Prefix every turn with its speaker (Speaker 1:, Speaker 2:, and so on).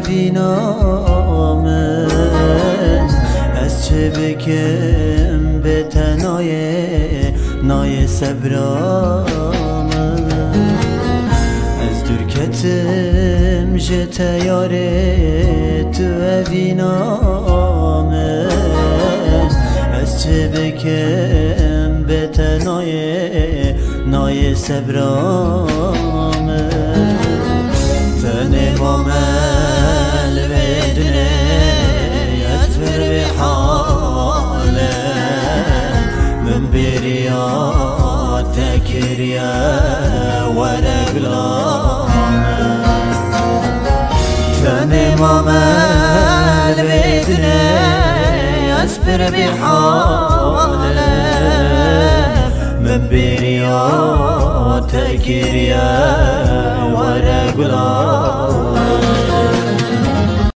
Speaker 1: وینامن از چه بکم به نای صبرامن از دور کتم جت یاره تو وینامن از چه بکم به نای صبرامن تنه مامل بدنه يسفر بحاله من بريات تكريا ورقلامه تنه مامل بدنه يسفر بحاله من بريات تكريا ورقلامه